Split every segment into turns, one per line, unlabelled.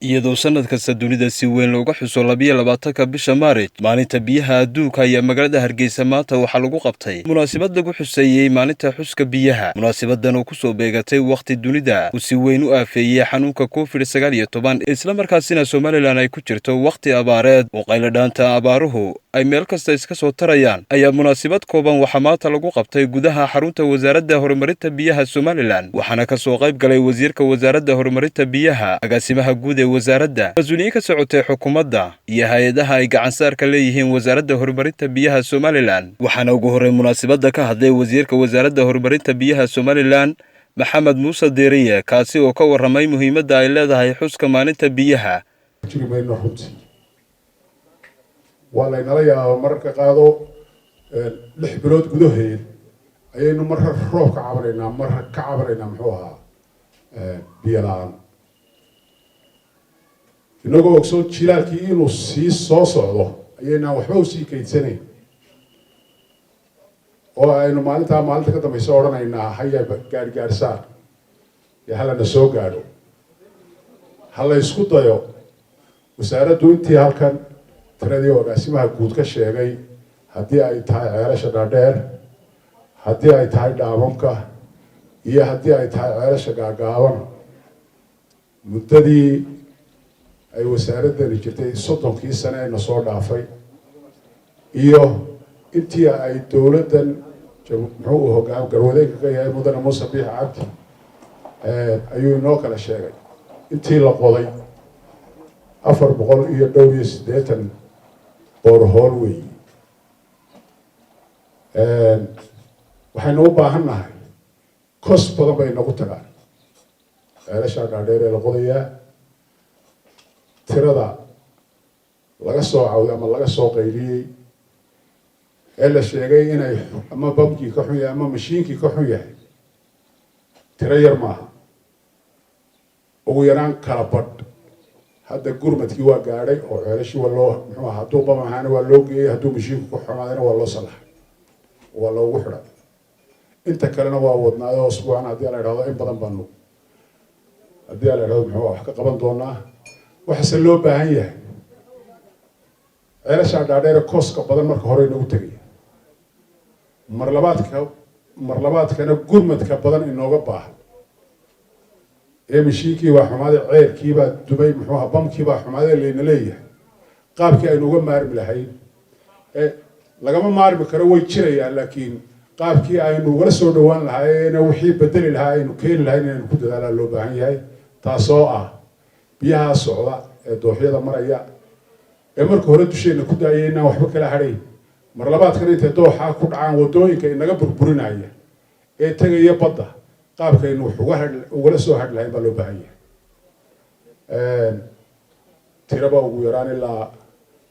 iyadoo sanad kasta dunida si weyn looga xuso 22-ka bisha Maarch maalinta biyaha adduunka ayaa magaalada Hargeysa maanta waxaa lagu qabtay munaasabad lagu xuseeyay maalinta xuska biyaha. munaasabadan oo ku soo beegatay waqti dunida uu si weyn u aafeeyay xanuunka COVID-19 isla markaasina Soomaaliland ay ku jirto waqti abaareed oo qayladhaanta abaaruhu ay meel kasta iska soo tarayaan ayaa munaasabad kooban waxa maanta lagu qabtay gudaha xarunta wasaaradda horumarinta biyaha Soomaaliland waxaana ka soo qayb galay wasiirka wasaaradda horumarinta biyaha agaasimaha guud ee wasaaradda mas'uuliyiin ka socotay xukuumadda iyo hay'adaha ay gacan saarka leeyihiin wasaaradda horumarinta biyaha Soomaaliland waxaana ugu horreyn munaasabadda ka hadlay wasiirka wasaaradda horumarinta biyaha Soomaaliland Maxamed Muuse Deeriye kaasi oo ka warramay muhiimadda ay leedahay xuska maalinta biyaha.
wala inala yaabo marka qaado 6 bilood gudaheed ayaynu mar roob ka cabareynaa muxuu ahaa biyo la'aan inagoo ogsoon jilaalkii inuu sii soo socdo ayayna waxba u sii kaydsanayn oo aynu maalinta ka dambaysa odhanaynaa haya gaarsaar iyo halana soo gaadho hala isku dayo wasaaraddu intii halkan tiradii agaasimaha guud ka sheegay haddii ay tahay ceelasha dhaadheer haddii ay tahay dhaamamka iyo haddii ay tahay ceelasha gaagaaban muddadii ay wasaaradani jirtay 30 sano ee soo dhaafay iyo intii ay dawladdan muxuu hoggaan garwadeenka ka yahay mudane Muuse Biixi Cabdi ayuu inoo kala sheegay intii la qoday 480 borehole way waxaynu u baahannahay kos badan bay nagu tagaan ceelasha dhaadheer ee la qodayaa tirada laga soo cawday ama laga soo qayliyay ee la sheegay inay ama bamkii ka xun yahay ama mashiinkii ka xun yahay tiro yar maaha ugu yaraan kala badh hadda gurmadkii waa gaadhay oo ceelashii waa loo muxuu ahaa hadduu bam ahaana waa loo geeyey hadduu mashiinku ku xumaadayna waa loo salaxay waa loogu xidhay inta kalena waa wadnaayo usbuucan haddii la idhaahdo in badan baanu haddii la idhaahdo muxuu wax ka qaban doonaa waxaase loo baahan yahay ceelasha dhaadheer kooska badan marka hore inagu tegaya mar labaadkana gurmadka badan inooga baahan ee mashiinkii waa xumaaday ceelkii baa dubay muxuu ahaa bamkii baa xumaaday layna leeyahay qaabkii aynu uga maarmi lahayn lagama maarmi karo way jirayaan laakiin qaabkii aynu ugala soo dhawaan lahaayeen wixii bedeli lahaa aynu keeni lahayn inaynu ku dadaalaa loo baahan yahay taasoo ah biyaha socda ee dooxyada maraya ee marka hore dusheena ku daayay inaan waxba kala hadhayn mar labaadkana intay dooxa ku dhacaan wadooyinka inaga burburinaya ee tagaya badda qaabkaynu ugala soo hadh lahayn baa loo baahan yahay tiraba ugu yaraan ilaa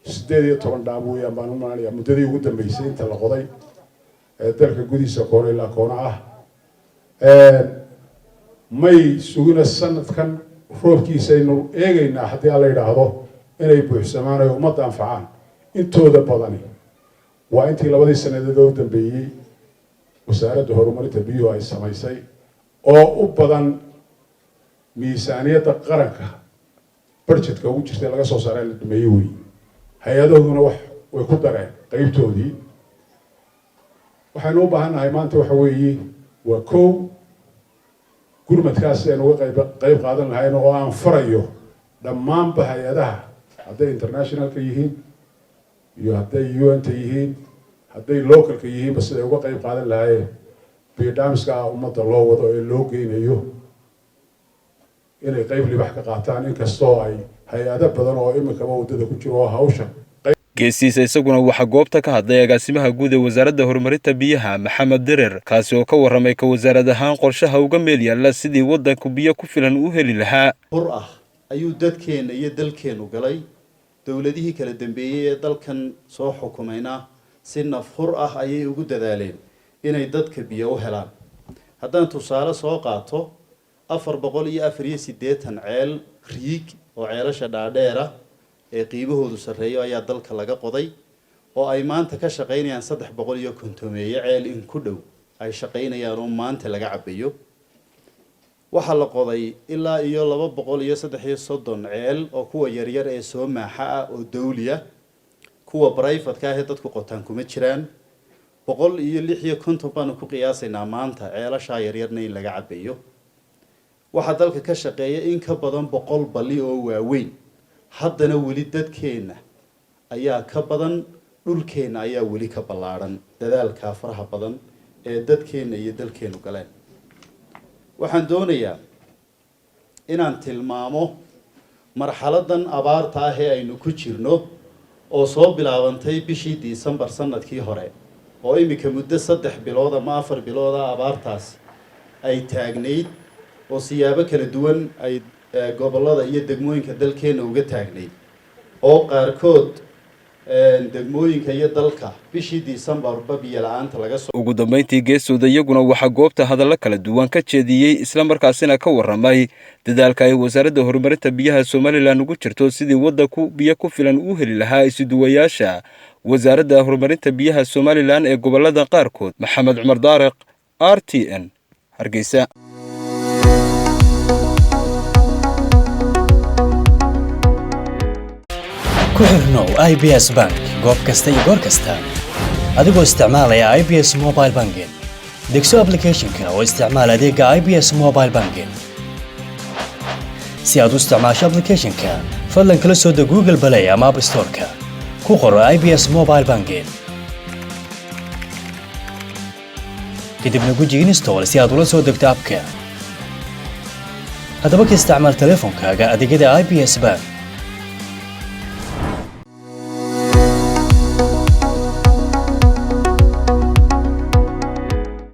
18 dhaam weeyaan baan u maleynayaa muddadii ugu dambeysay inta la qoday ee dalka gudihiisa koona ilaa koona ah may sugina sanadkan roobkiisa aynu eegaynaa haddii la yidhaahdo inay buuxsamaan oo ummadda anfacaan intooda badani waa intii 2 sanadood oo dambeeyay wasaaradda horumarinta biyuhu ay samaysay oo u badan miisaaniyadda qaranka budgetka ugu jirtay laga soo saaray la dhameeyay way hay'adahuna way ku dareen qaybtoodii waxaanu u baahannahay maanta waxa weeye waa koow gurmadkaas aynu uga qayb qaadan lahayn oo aan farayo dhammaanba hay'adaha hadday internationalka yihiin iyo hadday UN-ta yihiin hadday localka yihiinba siday uga qayb qaadan lahaayeen biidhaamiska ummadda loo wado ee loo geynayo inay qayb libax ka qaataan inkastoo ay hay'ado badan oo iminkaba waddada ku jiro oo hawsha
geesiisa isaguna waxa goobta ka hadlay agaasimaha guud ee wasaaradda horumarinta biyaha Maxamed Derer kaasi oo ka warramay ka wasaarad ahaan qorshaha uga meel yaalla sidii waddanku biyo ku filan u heli lahaa
hor ah ayuu dadkeena iyo dalkeenu galay dawladihii kala dambeeyay ee dalkan soo xukumayna si nafhur ah ayay ugu dadaaleen inay dadka biyo u helaan haddaan tusaale soo qaato 480 ceel riig oo ceelasha dhaadheera ee qiibahoodu sareeyo ayaa dalka laga qoday oo ay maanta ka shaqeynayaan 350 ceel in ku dhow ay shaqeynayaan oo maanta laga cabayo waxaa la qoday ilaa iyo 230 ceel oo kuwa yaryar ee soo maaxa ah oo dawliya kuwa private-ka ah ee dadku qotaan kuma jiraan 156 baan ku qiyaasaynaa maanta ceelasha yaryarna in laga cabeeyo waxa dalka ka shaqeeya in ka badan 100 bali oo waaweyn haddana weli dadkeena ayaa ka badan dhulkeena ayaa weli ka ballaaran dadaalka faraha badan ee dadkeena iyo dalkeenu galeen waxaan doonayaa inaan tilmaamo marxaladan abaarta ah ee aynu ku jirno oo soo bilaabantay bishii December sanadkii hore oo imika muddo 3 bilood ama 4 bilood abaartaas ay taagneyd oo siyaabo kala duwan ay gobolada iyo degmooyinka dalkeena uga taagneyd oo qaarkood degmooyinka iyo dalka bishii December biyo la'aanta laga soo
ugu dambeyntii geesooda iyaguna waxa goobta hadallo kala duwan ka jeediyay isla markaasina ka waramay dadaalka ay wasaaradda horumarinta biyaha Soomaaliland ugu jirto sidii waddanku biyo ku filan u heli lahaa isuduwayaasha wasaaradda horumarinta biyaha Soomaaliland ee gobolada qaarkood Maxamed Cumar Daariq RTN Hargeysa
ku xirnow IBS Bank goob kasta iyo goor kasta adigoo isticmaalaya IBS Mobile Banking degso application-ka oo isticmaal adeega IBS Mobile Banking si aad u isticmaasho application-ka fadlan kala soo deg Google Play ama App Store-ka ku qoro IBS Mobile Banking kadibna guji install si aad ula soo degto app-ka haddaba ka isticmaal teleefankaaga adeegyada IBS Bank